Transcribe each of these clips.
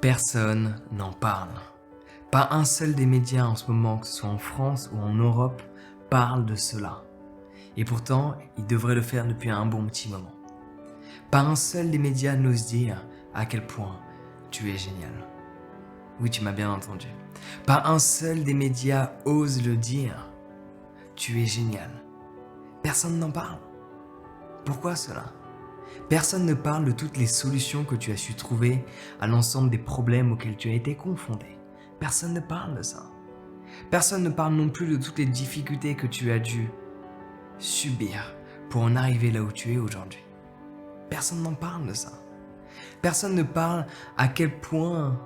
Personne n'en parle. Pas un seul des médias en ce moment, que ce soit en France ou en Europe, parle de cela. Et pourtant, ils devraient le faire depuis un bon petit moment. Pas un seul des médias n'ose dire à quel point tu es génial. Oui, tu m'as bien entendu. Pas un seul des médias ose le dire. Tu es génial. Personne n'en parle. Pourquoi cela ? Personne ne parle de toutes les solutions que tu as su trouver à l'ensemble des problèmes auxquels tu as été confronté. Personne ne parle de ça. Personne ne parle non plus de toutes les difficultés que tu as dû subir pour en arriver là où tu es aujourd'hui. Personne n'en parle de ça. Personne ne parle à quel point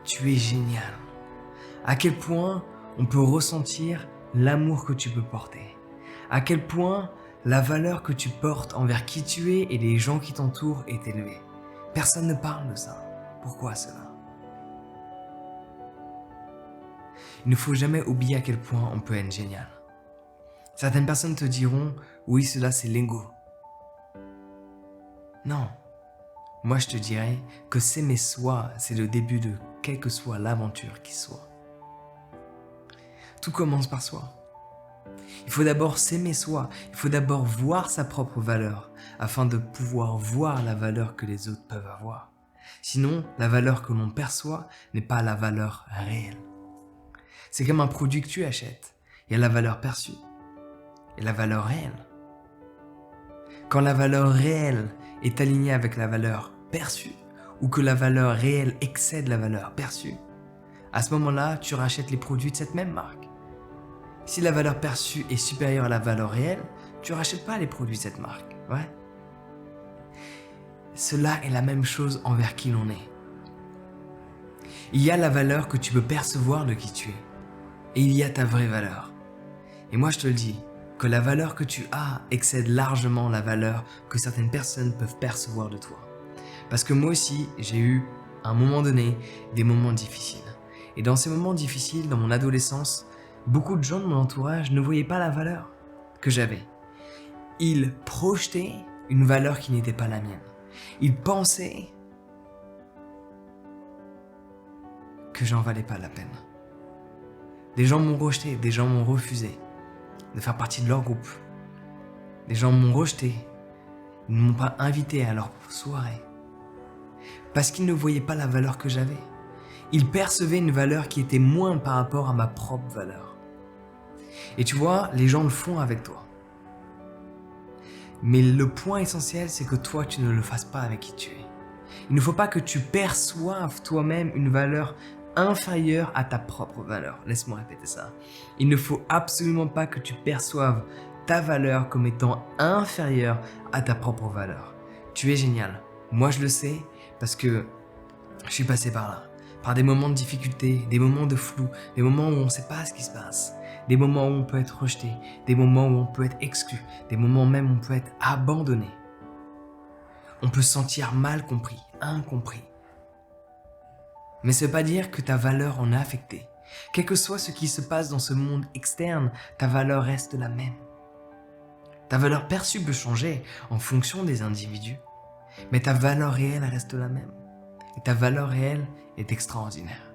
tu es génial. À quel point on peut ressentir l'amour que tu peux porter. À quel point la valeur que tu portes envers qui tu es et les gens qui t'entourent est élevée. Personne ne parle de ça. Pourquoi cela ? Il ne faut jamais oublier à quel point on peut être génial. Certaines personnes te diront « oui, cela c'est l'ego ». Non. Moi je te dirais que s'aimer soi, c'est le début de quelle que soit l'aventure qui soit. Tout commence par soi. Il faut d'abord s'aimer soi, il faut d'abord voir sa propre valeur afin de pouvoir voir la valeur que les autres peuvent avoir. Sinon, la valeur que l'on perçoit n'est pas la valeur réelle. C'est comme un produit que tu achètes. Il y a la valeur perçue et la valeur réelle. Quand la valeur réelle est alignée avec la valeur perçue ou que la valeur réelle excède la valeur perçue, à ce moment-là, tu rachètes les produits de cette même marque. Si la valeur perçue est supérieure à la valeur réelle, tu ne rachètes pas les produits de cette marque. Ouais. Cela est la même chose envers qui l'on est. Il y a la valeur que tu peux percevoir de qui tu es. Et il y a ta vraie valeur. Et moi je te le dis, que la valeur que tu as excède largement la valeur que certaines personnes peuvent percevoir de toi. Parce que moi aussi, j'ai eu, à un moment donné, des moments difficiles. Et dans ces moments difficiles, dans mon adolescence, beaucoup de gens de mon entourage ne voyaient pas la valeur que j'avais. Ils projetaient une valeur qui n'était pas la mienne. Ils pensaient que j'en valais pas la peine. Des gens m'ont rejeté, des gens m'ont refusé de faire partie de leur groupe. Des gens m'ont rejeté, ils ne m'ont pas invité à leur soirée. Parce qu'ils ne voyaient pas la valeur que j'avais. Ils percevaient une valeur qui était moindre par rapport à ma propre valeur. Et tu vois, les gens le font avec toi. Mais le point essentiel, c'est que toi, tu ne le fasses pas avec qui tu es. Il ne faut pas que tu perçoives toi-même une valeur inférieure à ta propre valeur. Laisse-moi répéter ça. Il ne faut absolument pas que tu perçoives ta valeur comme étant inférieure à ta propre valeur. Tu es génial. Moi, je le sais parce que je suis passé par là. Par des moments de difficulté, des moments de flou, des moments où on ne sait pas ce qui se passe. Des moments où on peut être rejeté, des moments où on peut être exclu, des moments même où on peut être abandonné. On peut se sentir mal compris, incompris. Mais ça ne veut pas dire que ta valeur en est affectée. Quel que soit ce qui se passe dans ce monde externe, ta valeur reste la même. Ta valeur perçue peut changer en fonction des individus, mais ta valeur réelle reste la même. Et ta valeur réelle est extraordinaire.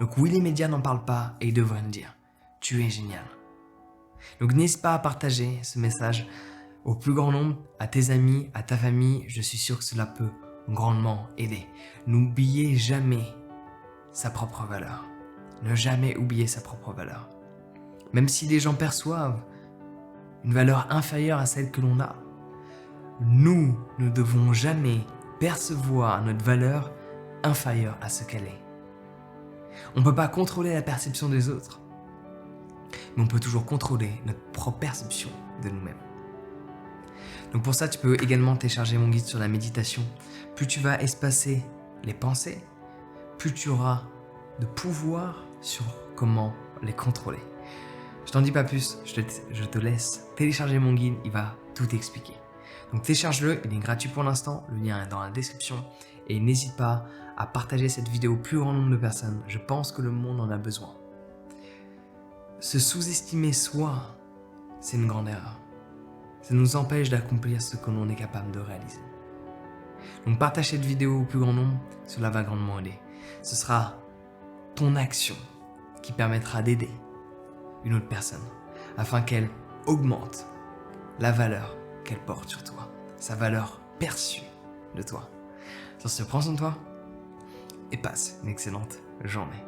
Donc oui, les médias n'en parlent pas et ils devraient le dire. Tu es génial. Donc n'hésite pas à partager ce message au plus grand nombre, à tes amis, à ta famille. Je suis sûr que cela peut grandement aider. N'oubliez jamais sa propre valeur. Ne jamais oublier sa propre valeur. Même si les gens perçoivent une valeur inférieure à celle que l'on a, nous ne devons jamais percevoir notre valeur inférieure à ce qu'elle est. On ne peut pas contrôler la perception des autres, mais on peut toujours contrôler notre propre perception de nous-mêmes. Donc pour ça, tu peux également télécharger mon guide sur la méditation. Plus tu vas espacer les pensées, plus tu auras de pouvoir sur comment les contrôler. Je t'en dis pas plus, je te laisse télécharger mon guide, il va tout expliquer. Donc télécharge-le, il est gratuit pour l'instant, le lien est dans la description. Et n'hésite pas à partager cette vidéo au plus grand nombre de personnes, je pense que le monde en a besoin. Se sous-estimer soi, c'est une grande erreur. Ça nous empêche d'accomplir ce que l'on est capable de réaliser. Donc partage cette vidéo au plus grand nombre, cela va grandement aider. ce sera ton action qui permettra d'aider une autre personne afin qu'elle augmente la valeur qu'elle porte sur toi, sa valeur perçue de toi. Sur ce, prends soin de toi et passe une excellente journée.